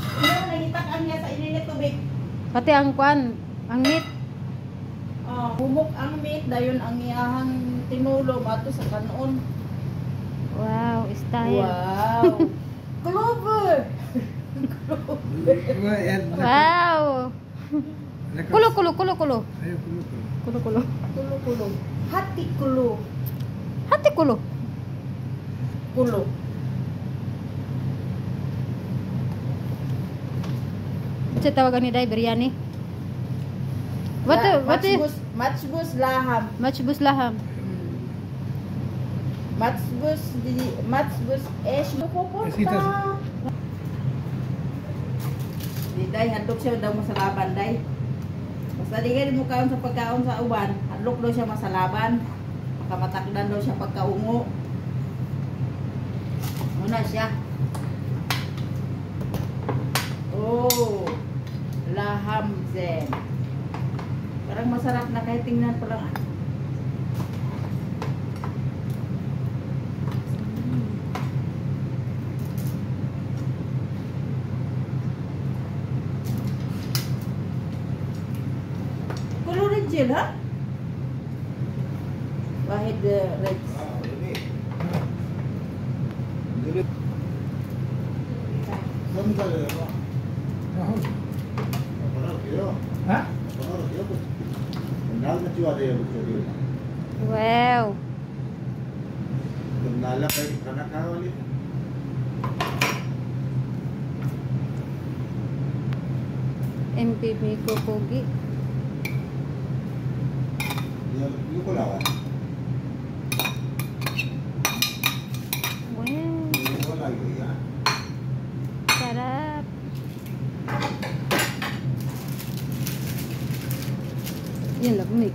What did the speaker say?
Ano, nagitakan niya sa ininit tubig. Pati ang kwan, ang meat. Humok ang meat, dayon ang iyahang tinulo mato sa kanon. Wow, style. Wow! Clover! Wow. Kulo, kulo, kulo, kulo. Kulo, kulo. Kulo-kulo. Hati kulo. Hati kulo. Kulo. Sa tawagan ni Day, biryani. Matchbus laham. Matchbus laham. Matchbus es pupunta. Di day, hadlok siya daw masalaban, day. Basta di kayo mo kaon sa pagkaon sa uban, hadlok daw siya masalaban. Makamatakdan daw siya pagkaungo. Muna siya. Oh, laham zen. Parang masarap na kahit tingnan pa lang. Kulo rin gel, ha? Wahid red. Wow. MPB Kokogi. Wow. Sarap. Yan, lamig.